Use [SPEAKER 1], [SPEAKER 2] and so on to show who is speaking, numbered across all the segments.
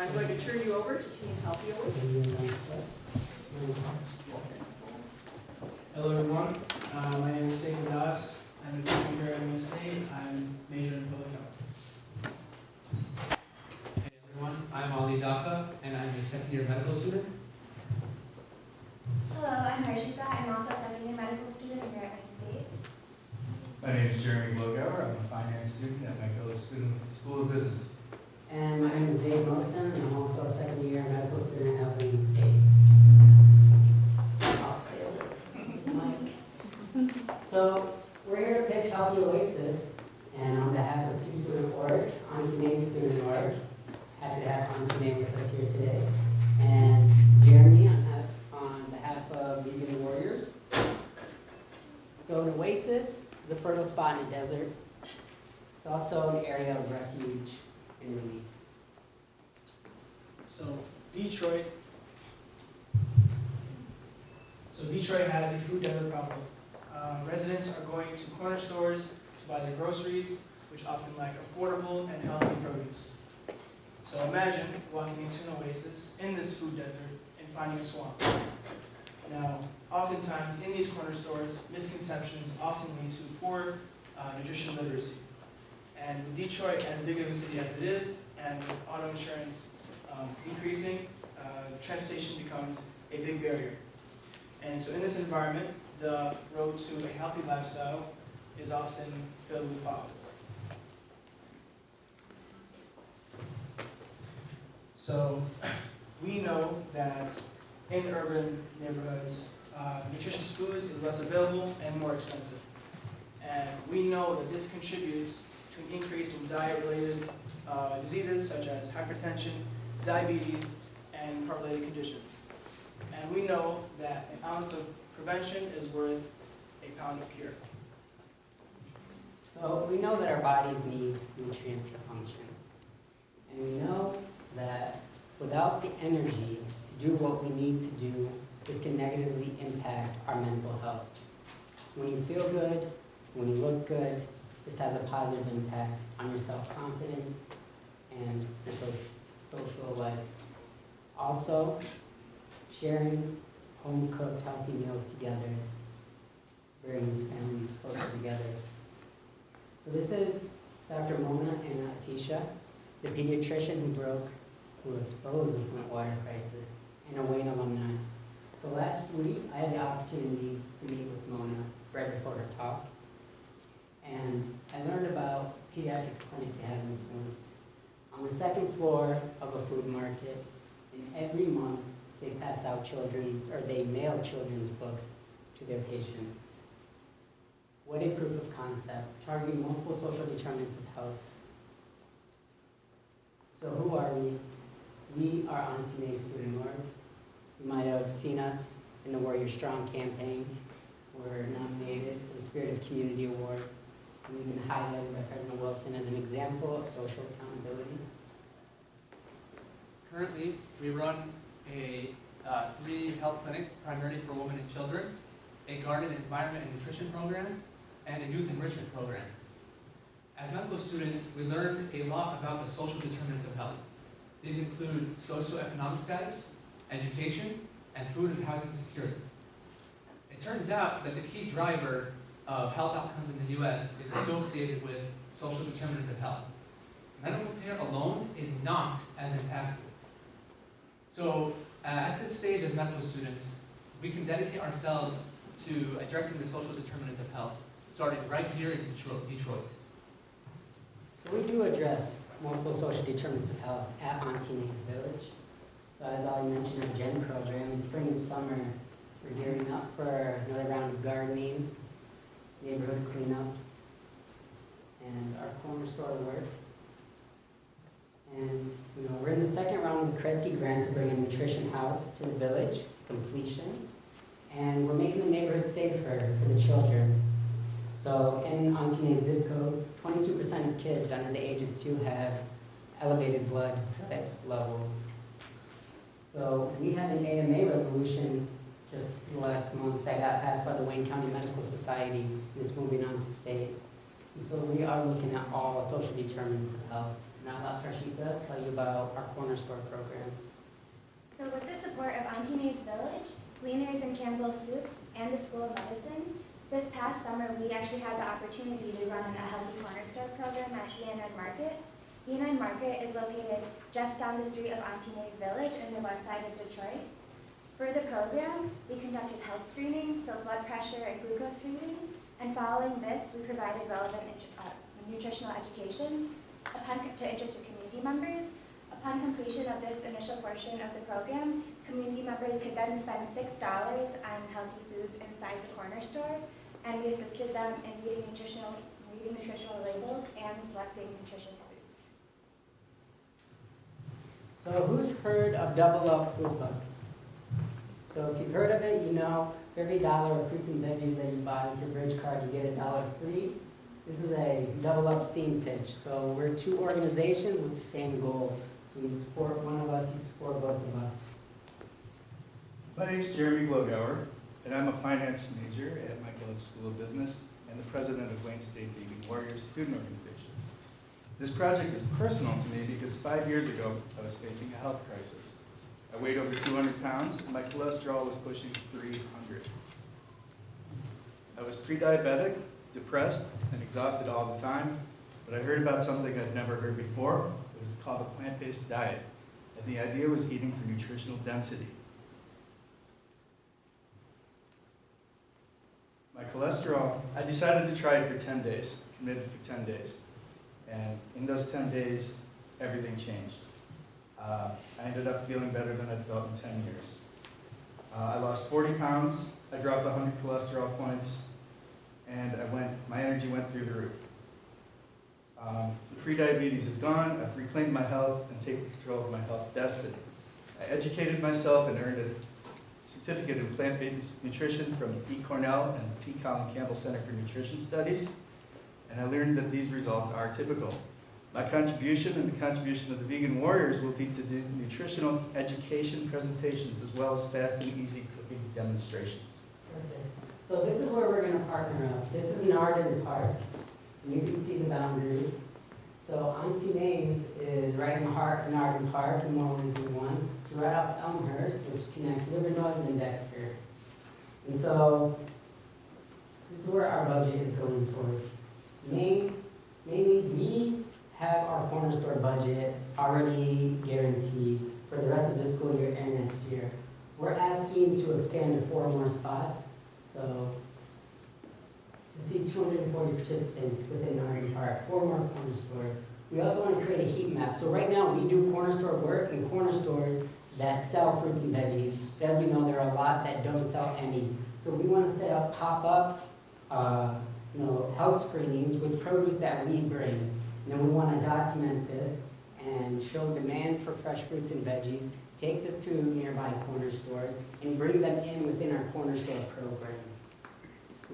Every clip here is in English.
[SPEAKER 1] I'm going to turn you over to Team Healthy Oasis.
[SPEAKER 2] Hello everyone, my name is Sagan Das. I'm a junior here at MA State. I'm majoring in public health.
[SPEAKER 3] Hey everyone, I'm Ali Daka, and I'm a second-year medical student.
[SPEAKER 4] Hello, I'm Harshita. I'm also a second-year medical student here at Wayne State.
[SPEAKER 5] My name is Jeremy Blogauer. I'm a finance student at McGill School of Business.
[SPEAKER 6] And my name is Zaid Wilson, and I'm also a second-year medical student at Wayne State. I'll stay over the mic. So we're here to pitch Healthy Oasis, and on behalf of two student orgs, Auntie May's student org, happy to have Auntie May with us here today, and Jeremy on behalf of Vegan Warriors. So an oasis is a fertile spot in a desert. It's also an area of refuge and relief.
[SPEAKER 2] So Detroit has a food desert problem. Residents are going to corner stores to buy their groceries, which often lack affordable and healthy produce. So imagine walking into an oasis in this food desert and finding a swamp. Now, oftentimes in these corner stores, misconceptions often lead to poor nutritional literacy. And with Detroit, as big of a city as it is, and with auto insurance increasing, transportation becomes a big barrier. And so in this environment, the road to a healthy lifestyle is often filled with potholes. So we know that in urban neighborhoods, nutritious foods is less available and more expensive. And we know that this contributes to an increase in diet-related diseases such as hypertension, diabetes, and heart-related conditions. And we know that an ounce of prevention is worth a pound of cure.
[SPEAKER 6] So we know that our bodies need nutrients to function. And we know that without the energy to do what we need to do, this can negatively impact our mental health. When you feel good, when you look good, this has a positive impact on your self-confidence and your social life. Also, sharing home-cooked healthy meals together brings families closer together. So this is Dr. Mona and Atisha, the pediatrician who exposed the Flint water crisis, and a Wayne alumni. So last week, I had the opportunity to meet with Mona right before her talk, and I learned about pediatrics clinic to have influence. On the second floor of a food market, and every month they pass out they mail children's books to their patients. What a proof of concept, targeting multiple social determinants of health. So who are we? We are Auntie May's student org. You might have seen us in the Warrior Strong campaign. We're nominated for the Spirit of Community Awards. And we've been highlighted by President Wilson as an example of social accountability.
[SPEAKER 3] Currently, we run a free health clinic primarily for women and children, a garden environment and nutrition program, and a youth enrichment program. As medical students, we learn a lot about the social determinants of health. These include socioeconomic status, education, and food and housing security. It turns out that the key driver of health outcomes in the U.S. is associated with social determinants of health. Medical care alone is not as impactful. So at this stage as medical students, we can dedicate ourselves to addressing the social determinants of health, starting right here in Detroit.
[SPEAKER 6] So we do address multiple social determinants of health at Auntie May's Village. So as I mentioned, our GEN program, in spring and summer, we're gearing up for another round of gardening, neighborhood cleanups, and our corner store work. And we're in the second round of the Kresge grant to bring a nutrition house to the village to completion. And we're making the neighborhood safer for the children. So in Auntie May's zip code, 22% of kids under the age of 2 have elevated blood levels. So we had an AMA resolution just last month that got passed by the Wayne County Medical Society, and it's moving on to state. And so we are looking at all social determinants of health, And I'll let Harshita tell you about our corner store program.
[SPEAKER 4] So with the support of Auntie May's Village, Gleaners and Campbell's Soup, and the School of Medicine, this past summer we actually had the opportunity to run a Healthy Corner Store program at ENN Market. ENN Market is located just down the street of Auntie May's Village in the west side of Detroit. For the program, we conducted health screenings, so blood pressure and glucose readings, and following this, we provided relevant nutritional education to interested community members. Upon completion of this initial portion of the program, community members could then spend $6 on healthy foods inside the corner store, and we assisted them in reading nutritional labels and selecting nutritious foods.
[SPEAKER 6] So who's heard of Double Up Food Bucks? So if you've heard of it, you know for every $1 of fruits and veggies that you buy with your bridge card, you get $1 free. This is a Double Up steam pitch. So we're two organizations with the same goal. So you support one of us, you support both of us.
[SPEAKER 5] My name is Jeremy Glogauer, and I'm a finance major at my village school of business and the president of Wayne State Vegan Warriors student organization. This project is personal to me because 5 years ago, I was facing a health crisis. I weighed over 200 pounds, and my cholesterol was pushing 300. I was pre-diabetic, depressed, and exhausted all the time, but I heard about something I'd never heard before. It was called a plant-based diet, and the idea was eating for nutritional density. My cholesterol, I decided to try it for 10 days, committed for 10 days. And in those 10 days, everything changed. I ended up feeling better than I'd felt in 10 years. I lost 40 pounds, I dropped 100 cholesterol points, and my energy went through the roof. The pre-diabetes is gone, I've reclaimed my health and taken control of my health destiny. I educated myself and earned a certificate in plant-based nutrition from E. Cornell and T. Colin Campbell Center for Nutrition Studies, and I learned that these results are typical. My contribution and the contribution of the Vegan Warriors will be to do nutritional education presentations as well as fast and easy cooking demonstrations.
[SPEAKER 6] Perfect. So this is where we're going to partner up. This is an Arden Park, and you can see the boundaries. So Auntie May's is right in the heart of Arden Park in more ways than one. It's right off Elmhurst, which connects Livernois and Dexter. And so this is where our budget is going towards. Mainly, we have our corner store budget already guaranteed for the rest of this school year and next year. We're asking to expand to 4 more spots. So to see 240 participants within Arden Park, 4 more corner stores. We also want to create a heat map. So right now we do corner store work in corner stores that sell fruits and veggies. But as we know, there are a lot that don't sell any. So we want to set up pop-up health screenings with produce that we bring. And then we want to document this and show demand for fresh fruits and veggies, take this to nearby corner stores, and bring them in within our corner store program.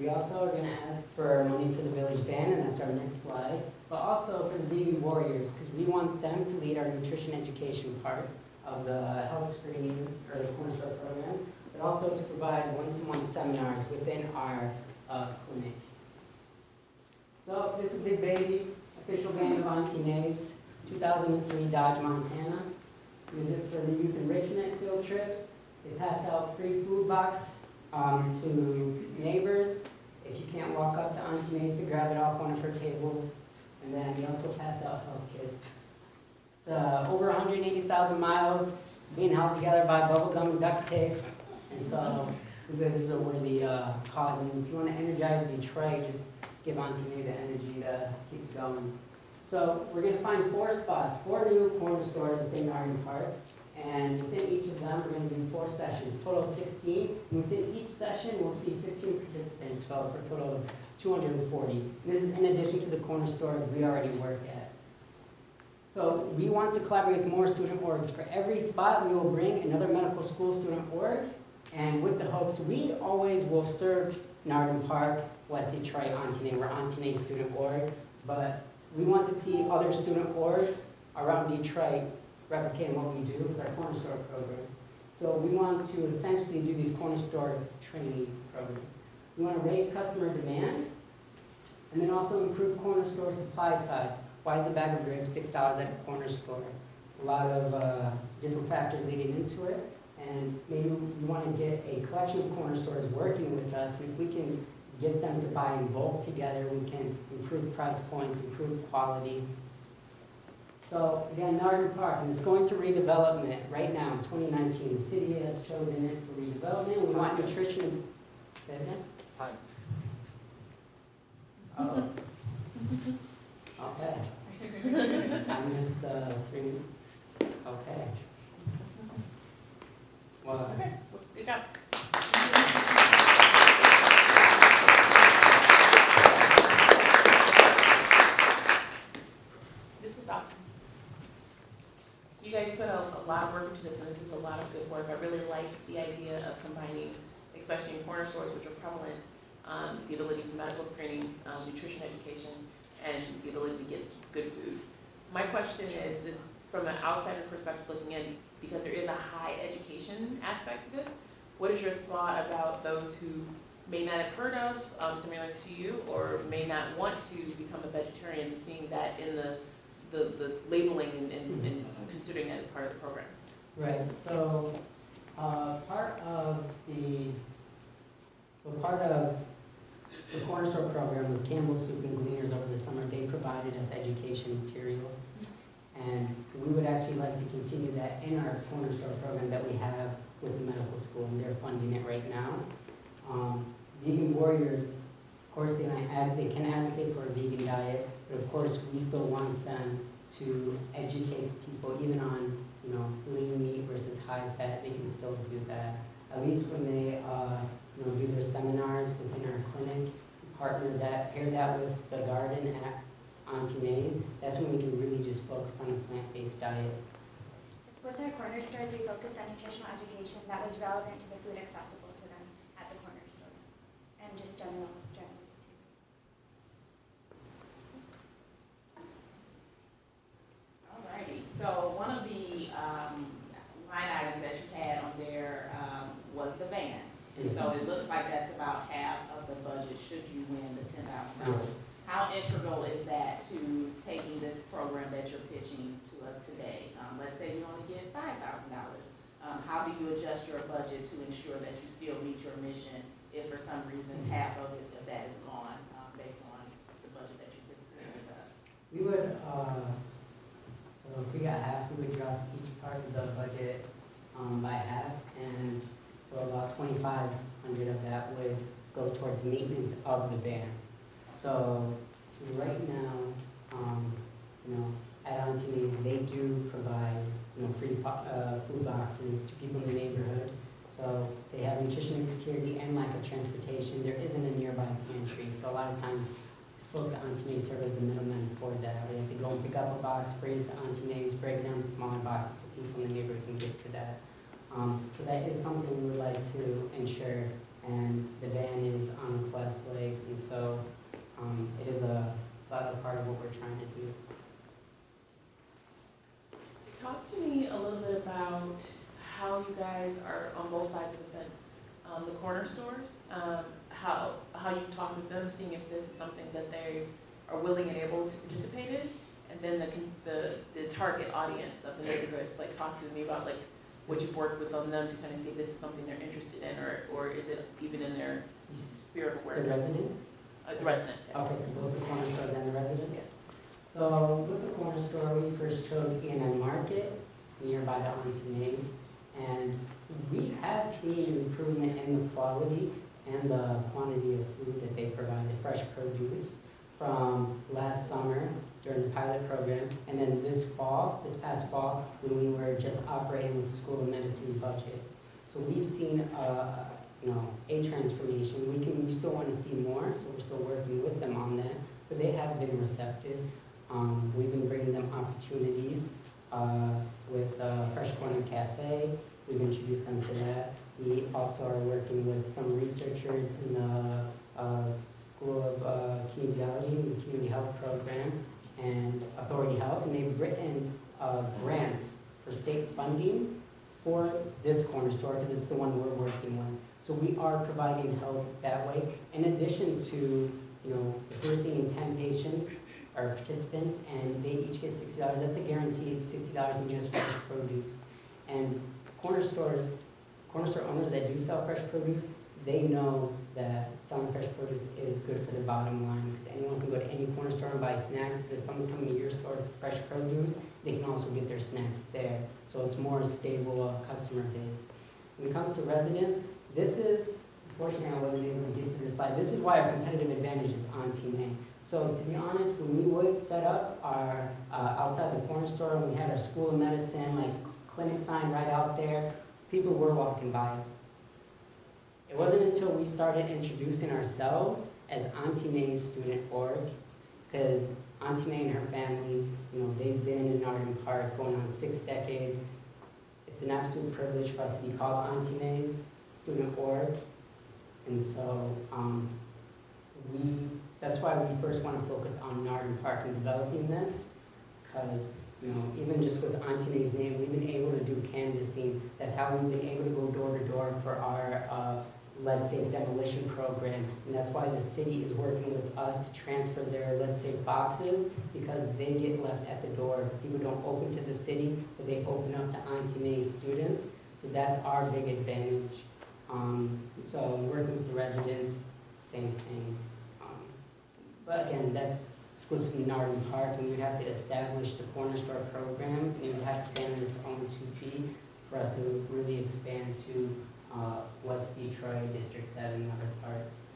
[SPEAKER 6] We also are going to ask for money for the village band, and that's our next slide, but also for the Vegan Warriors, because we want them to lead our nutrition education part of the health screening or the corner store programs, but also to provide once-a-month seminars within our clinic. So this is Big Baby, official band of Auntie May's, 2003 Dodge, Montana. Use it for the youth enrichment field trips. They pass out free food box to neighbors. If you can't walk up to Auntie May's to grab it off one of her tables. And then we also pass out health kits. It's over 180,000 miles. It's being held together by bubblegum and duct tape. And so we believe this is a worthy cause. And if you want to energize Detroit, just give Auntie May the energy to keep it going. So we're going to find 4 spots, 4 new corner stores within Arden Park. And within each of them, we're going to do 4 sessions, total of 16. And within each session, we'll see 15 participants for a total of 240. And this is in addition to the corner store we already work at. So we want to collaborate with more student orgs. For every spot, we will bring another medical school student org. And with the hopes, we always will serve in Arden Park, West Detroit, Auntie May. We're Auntie May student org. But we want to see other student orgs around Detroit replicating what we do with our corner store program. So we want to essentially do these corner store training programs. We want to raise customer demand and then also improve corner store supply side. Why is a bag of ribs $6 at a corner store? A lot of different factors leading into it, and maybe we want to get a collection of corner stores working with us, and if we can get them to buy in bulk together, we can improve price points, improve quality. So again, Narden Park, and it's going through redevelopment right now, 2019. The city has chosen it for redevelopment. We want nutrition. Say it again?
[SPEAKER 3] Time.
[SPEAKER 6] Oh. Okay. I missed the 3. Okay. Well,
[SPEAKER 1] Okay, good job. This is awesome. You guys put a lot of work into this, and this is a lot of good work. I really like the idea of combining, especially in corner stores, which are prevalent, the ability for medical screening, nutrition education, and the ability to get good food. My question is from an outsider perspective looking in, because there is a high education aspect to this, what is your thought about those who may not have heard of, similar to you, or may not want to become a vegetarian, seeing that in the labeling and considering that as part of the program?
[SPEAKER 6] right, so part of the corner store program with Campbell's Soup and Gleaners over the summer, they provided us education material. And we would actually like to continue that in our corner store program that we have with the medical school, and they're funding it right now. Vegan Warriors, of course, they can advocate for a vegan diet, but of course, we still want them to educate people, even on lean meat versus high fat. They can still do that. At least when they do their seminars within our clinic, pair that with the garden at Auntie May's. That's when we can really just focus on a plant-based diet.
[SPEAKER 4] With our corner stores, we focused on nutritional education that was relevant to the food accessible to them at the corner store, and just generally too.
[SPEAKER 1] Alrighty, so one of the line items that you had on there was the van. And so it looks like that's about half of the budget should you win the $10,000. How integral is that to taking this program that you're pitching to us today? Let's say you only get $5,000. How do you adjust your budget to ensure that you still meet your mission if for some reason half of that is gone based on the budget that you presented to us?
[SPEAKER 6] We would, so if we got half, we would drop each part of the budget by half, and so about 2,500 of that would go towards maintenance of the van. So right now, at Auntie May's, they do provide free food boxes to people in the neighborhood. So they have nutrition insecurity and lack of transportation. There isn't a nearby pantry, so a lot of times folks at Auntie May's serve as the middlemen for that. They have to go and pick up a box, bring it to Auntie May's, break it down to smaller boxes so people in the neighborhood can get to that. So that is something we would like to ensure, and the van is on its last legs, and so it is a vital part of what we're trying to do.
[SPEAKER 1] Talk to me a little bit about how you guys are on both sides of the fence. The corner store, how you've talked with them, seeing if this is something that they are willing and able to participate in, and then the target audience of the neighborhoods. Like, talk to me about like what you've worked with on them to kind of see if this is something they're interested in, or is it even in their sphere of awareness?
[SPEAKER 6] The residents?
[SPEAKER 1] The residents, yes.
[SPEAKER 6] Okay, so both the corner stores and the residents?
[SPEAKER 1] Yes.
[SPEAKER 6] So with the corner store, we first chose E&M Market, nearby to Auntie May's, and we have seen improvement in the quality and the quantity of food that they provide, the fresh produce, from last summer during the pilot program, and then this past fall, when we were just operating with the School of Medicine budget. So we've seen a transformation. We still want to see more, so we're still working with them on that, but they have been receptive. We've been bringing them opportunities with Fresh Corner Cafe. We've introduced them to that. We also are working with some researchers in the School of Kinesiology, the Community Health Program, and Authority Health, and they've written grants for state funding for this corner store because it's the one we're working with. So we are providing help that way. In addition to, if we're seeing 10 patients our participants, and they each get $60. That's a guaranteed $60 in just fresh produce. And corner store owners that do sell fresh produce, they know that selling fresh produce is good for their bottom line, because anyone can go to any corner store and buy snacks, but if someone's coming to your store for fresh produce, they can also get their snacks there. So it's more stable customer base. When it comes to residents, this is, unfortunately I wasn't able to get to this slide, this is why our competitive advantage is on Team A. So to be honest, when we would set up our, outside the corner store, and we had our school of medicine, like clinic sign right out there, people were walking by us. It wasn't until we started introducing ourselves as Auntie May's student org, because Auntie May and her family, they've been in Arden Park going on 6 decades. It's an absolute privilege for us to be called Auntie May's student org. And so that's why we first want to focus on Arden Park and developing this, because even just with Auntie May's name, we've been able to do canvassing. That's how we've been able to go door to door for our lead safe demolition program. And that's why the city is working with us to transfer their lead safe boxes, because they get left at the door. People don't open to the city, but they open up to Auntie May's students. So that's our big advantage. So working with the residents, same thing. But again, that's exclusively in Arden Park, and we'd have to establish the corner store program, and it would have to stand on its own 2 feet for us to really expand to West Detroit, District 7, and other parts.